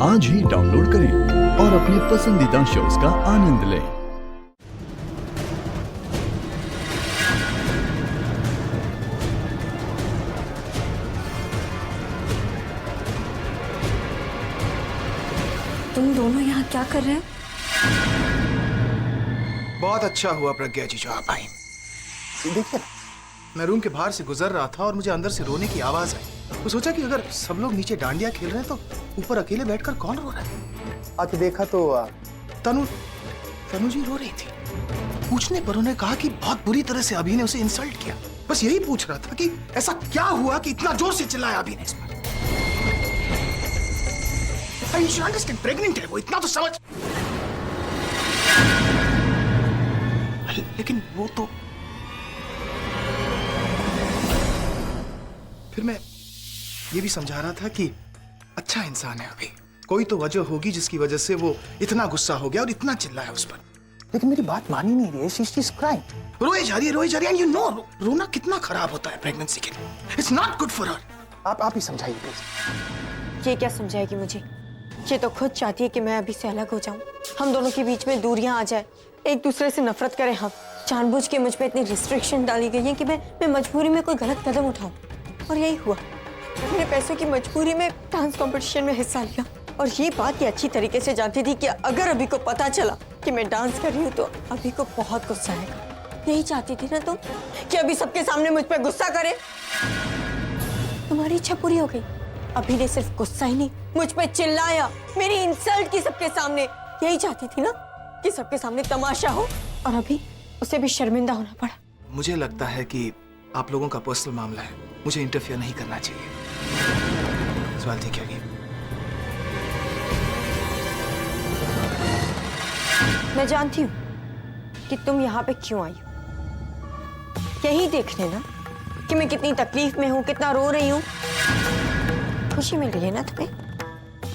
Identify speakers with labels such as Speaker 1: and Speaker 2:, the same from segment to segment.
Speaker 1: आज ही डाउनलोड करें और अपने पसंदीदा शोज का आनंद लें।
Speaker 2: तुम दोनों यहाँ क्या कर रहे हो?
Speaker 3: बहुत अच्छा हुआ प्रज्ञा जी जो आप आई। देखिए, मैं रूम के बाहर से गुजर रहा था और मुझे अंदर से रोने की आवाज आई। तो सोचा कि अगर सब लोग नीचे डांडिया खेल रहे हैं तो ऊपर अकेले बैठकर कौन रो रहा है। आके देखा तो तनु जी रो रही थी। पूछने पर उन्होंने कहा कि बहुत बुरी तरह से अभी ने उसे इंसल्ट किया। बस यही पूछ रहा था कि ऐसा क्या हुआ कि इतना जोर से चिल्लाया अभी ने इस पर। प्रेग्नेंट है वो, इतना तो समझ। लेकिन वो तो फिर मैं ये भी समझा रहा था कि अच्छा इंसान है अभी। कोई तो वजह होगी जिसकी वजह से वो इतना गुस्सा हो गया और इतना चिल्लाया उस पर। लेकिन मेरी बात मान ही नहीं रही है। She's crying. रोए जा रही है and you know रोना कितना खराब होता है प्रेगनेंसी के लिए। It's not good for her. आप ही समझाइए प्लीज।
Speaker 2: ये क्या समझाएगी मुझे? ये तो खुद चाहती है कि मैं अभी से अलग हो जाऊं, हम दोनों के बीच में दूरियां आ जाए, एक दूसरे से नफरत करें हम। जानबूझ के मुझ पे इतनी रिस्ट्रिक्शन डाली गई है कि मैं मजबूरी में कोई गलत कदम उठाऊं, और यही हुआ। मैंने पैसों की मजबूरी में डांस कंपटीशन में हिस्सा लिया, और ये बात ये अच्छी तरीके से जानती थी कि अगर अभी को पता चला कि मैं डांस कर रही हूँ तो अभी को बहुत गुस्सा आएगा। यही चाहती थी ना तुम कि अभी सबके सामने मुझ पर गुस्सा करे? तुम्हारी इच्छा पूरी हो गई। अभी ने सिर्फ गुस्सा ही नहीं, मुझ पे चिल्लाया, मेरी इंसल्ट की सबके सामने। यही चाहती थी ना कि सबके सामने तमाशा हो, और अभी उसे भी शर्मिंदा होना पड़ा।
Speaker 3: मुझे लगता है कि आप लोगों का पर्सनल मामला है, मुझे इंटरफियर नहीं करना चाहिए। सवाल ठीक है।
Speaker 2: मैं जानती हूँ कि तुम यहाँ पे क्यों आई हो। यही देखने ना कि मैं कितनी तकलीफ में हूँ, कितना रो रही हूँ। खुशी मिल रही है ना तुम्हें?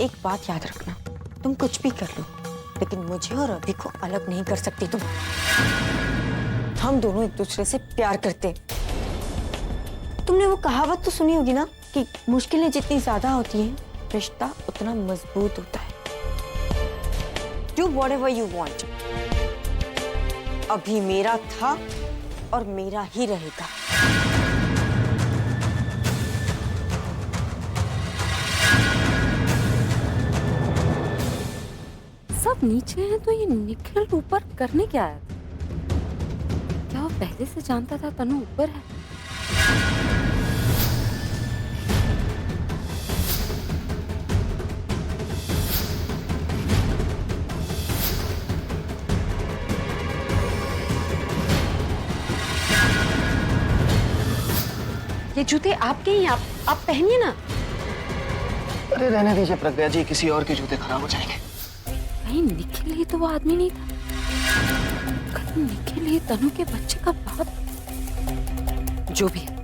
Speaker 2: एक बात याद रखना, तुम कुछ भी कर लो, लेकिन मुझे और अभी को अलग नहीं कर सकती तुम। हम दोनों एक दूसरे से प्यार करते। तुमने वो कहावत तो सुनी होगी ना कि मुश्किलें जितनी ज्यादा होती हैं, रिश्ता उतना मजबूत होता है। Do whatever you want. अभी मेरा था और मेरा ही रहेगा।
Speaker 4: सब नीचे हैं तो ये निखिल ऊपर करने क्या आया? क्या वो पहले से जानता था तनु ऊपर है? ये जूते आपके ही, आप पहनिए ना।
Speaker 3: अरे रहने दीजिए प्रज्ञा जी, किसी और के जूते खराब हो जाएंगे।
Speaker 4: कहीं निखिल ही तो वो आदमी नहीं था? कहीं निखिल ही तनु के बच्चे का बाप? जो भी है,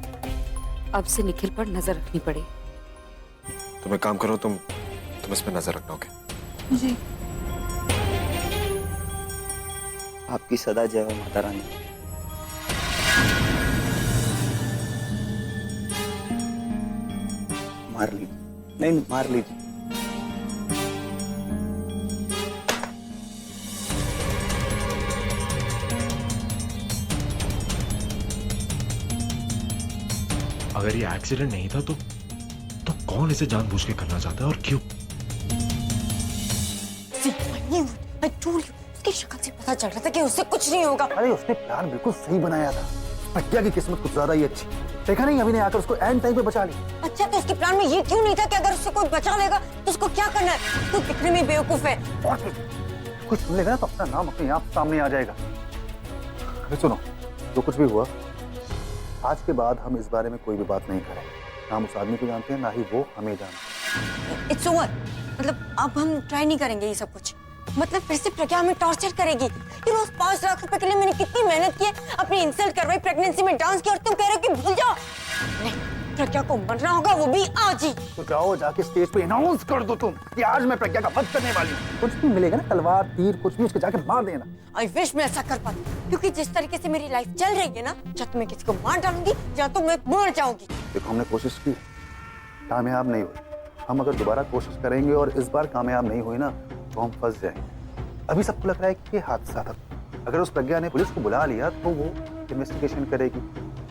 Speaker 4: अब से निखिल पर नजर रखनी पड़ेगी।
Speaker 5: तुम एक काम करो, तुम इस पे नजर रखना। ओके
Speaker 4: जी।
Speaker 6: आपकी सदा जय हो माता रानी। मार लीजिए। नहीं, मार लीजिए।
Speaker 7: अगर ये एक्सीडेंट नहीं था तो कौन इसे जानबूझ के करना चाहता है और क्यों?
Speaker 2: उसकी शक्ल से पता चल रहा था कि उससे कुछ नहीं होगा।
Speaker 8: अरे उसने प्लान बिल्कुल सही बनाया था। प्रज्ञा की किस्मत कुछ ज्यादा ही अच्छी। देखा नहीं, अभी ने आकर उसको एंड टाइम पे बचा लिया।
Speaker 2: अच्छा, तो उसके प्लान में ये क्यों नहीं था कि अगर उससे कोई बचा लेगा तो उसको क्या करना है? तू दिखने में बेवकूफ है।
Speaker 8: और कुछ सुन लेगा ना तो अपना नाम अपने आप सामने आ जाएगा। अरे सुनो, जो कुछ भी हुआ, आज के बाद हम इस बारे में कोई भी बात नहीं करें। ना हम उस आदमी को जानते हैं, ना ही वो हमें जानते हैं।
Speaker 2: It's over. मतलब अब हम ट्राई नहीं करेंगे ये सब कुछ। मतलब फिर से प्रज्ञा हमें टॉर्चर करेगी। ये रोज 5 लाख रुपए के लिए मैंने कितनी मेहनत की है, अपनी इंसल्ट करवाई, प्रेगनेंसी में डांस किया, और तुम कह रहे हो कि भूल जाओ। नहीं, प्रज्ञा को मरना होगा, वो भी आज ही।
Speaker 8: तो जाओ, जाके स्टेज पे अनाउंस कर दो तुम कि आज मैं प्रज्ञा का वध करने वाली हूँ। कुछ भी मिलेगा ना, तलवार तीर कुछ भी, उसके जाके मार देना।
Speaker 2: आई विश मैं ऐसा कर पाती, क्योंकि जिस तरीके से मेरी लाइफ चल रही है ना, या तो मैं किसी को मार डालूंगी या तो मैं मर जाऊंगी।
Speaker 8: देखो, हमने कोशिश की, कामयाब नहीं हुई। हम अगर दोबारा कोशिश करेंगे और इस बार कामयाब नहीं हुई ना तो हम फंस जाएंगे। अभी सबको लग रहा है कि ये हादसा था। अगर उस प्रज्ञा ने पुलिस को बुला लिया तो वो इन्वेस्टिगेशन करेगी,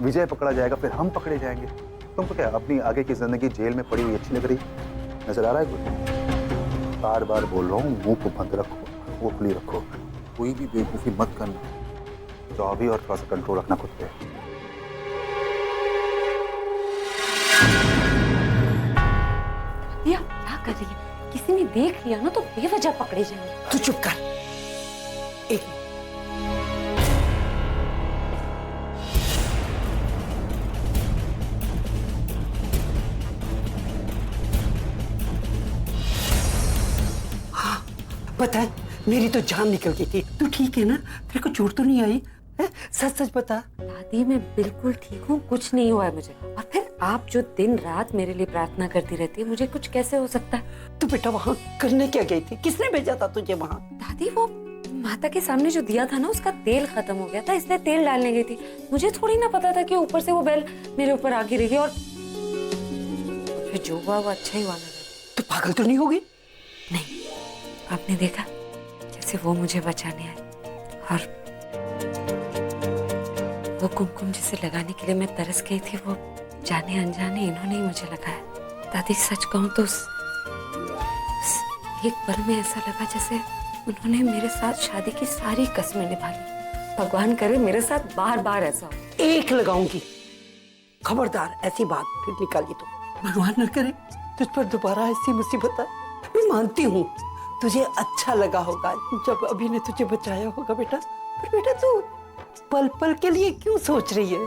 Speaker 8: विजय पकड़ा जाएगा, फिर हम पकड़े जाएंगे। तुमको क्या अपनी आगे की जिंदगी जेल में पड़ी हुई अच्छी लग रही? नजर आ रहा है कुछ? बार बार बोल रहा हूँ, मुंह को बंद रखो, वो खुली रखो, कोई भी बेवकूफी मत करना। तो अभी और थोड़ा सा कंट्रोल रखना खुद पे।
Speaker 4: या क्या कर रही है? किसी ने देख लिया ना तो बेवजह पकड़े जाएंगे।
Speaker 9: तू चुप कर। एक हाँ, पता है मेरी तो जान निकल गई थी। तू ठीक है ना? तेरे को चोट तो नहीं आई है? सच सच बता।
Speaker 4: दादी मैं बिल्कुल ठीक हूँ, कुछ नहीं हुआ है मुझे। और फिर आप जो दिन रात मेरे लिए प्रार्थना करती रहती है, मुझे कुछ कैसे हो सकता है?
Speaker 9: तू बेटा वहाँ करने क्या गई थी? किसने भेजा था तुझे वहाँ?
Speaker 4: दादी वो माता के सामने जो दिया था ना उसका तेल खत्म हो गया था, इसलिए तेल डालने गई थी। मुझे थोड़ी ना पता था कि ऊपर से वो बेल मेरे ऊपर आ गिरेगी और फिर जो हुआ वो अच्छा ही हुआ।
Speaker 9: तू पागल तो नहीं होगी?
Speaker 4: नहीं, आपने देखा जैसे वो मुझे बचाने आए और वो कुमकुम जिसे लगाने के लिए मैं तरस गई थी, वो जाने अनजाने इन्होंने ही मुझे लगाया। दादी सच कहूं तो उस एक पल में ऐसा लगा जैसे उन्होंने मेरे साथ शादी की सारी कस्में निभा ली। भगवान करे मेरे साथ बार बार ऐसा हो।
Speaker 9: एक लगाऊंगी, खबरदार ऐसी बात फिर निकाली तो। भगवान न करे तुझ पर दोबारा ऐसी मुसीबत आए। मैं मानती हूँ तुझे अच्छा लगा होगा जब अभी ने तुझे बचाया होगा बेटा, पर बेटा तू पल पल के लिए क्यों सोच रही है?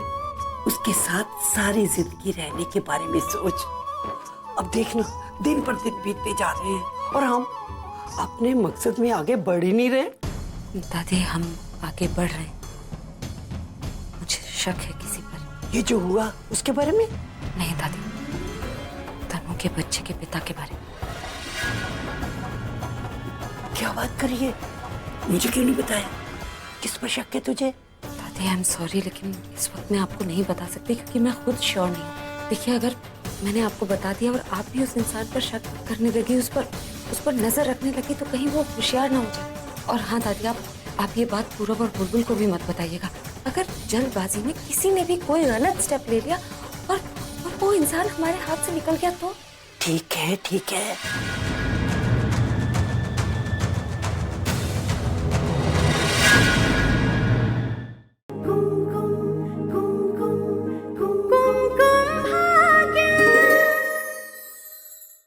Speaker 9: उसके साथ सारी जिंदगी रहने के बारे में सोच। अब देखना दिन पर दिन बीतते जा रहे हैं और हम अपने मकसद में आगे बढ़ ही नहीं रहे।
Speaker 4: दादी हम आगे बढ़ रहे हैं, मुझे शक है किसी पर।
Speaker 9: ये जो हुआ उसके बारे में?
Speaker 4: नहीं दादी, तनु के बच्चे के पिता के बारे में।
Speaker 9: क्या बात करी है? मुझे क्यों नहीं बताया? किस पर शक है तुझे?
Speaker 4: दादी आई एम सॉरी, लेकिन इस वक्त मैं आपको नहीं बता सकती क्योंकि मैं खुद श्योर नहीं हूँ। देखिए अगर मैंने आपको बता दिया और आप भी उस इंसान पर शक करने लगी, उस पर नजर रखने लगी, तो कहीं वो होशियार ना हो जाए। और हाँ दादी आप ये बात पूरब और बुलबुल को भी मत बताइएगा। अगर जल्दबाजी में किसी ने भी कोई गलत स्टेप ले लिया और वो इंसान हमारे हाथ से निकल गया तो?
Speaker 9: ठीक है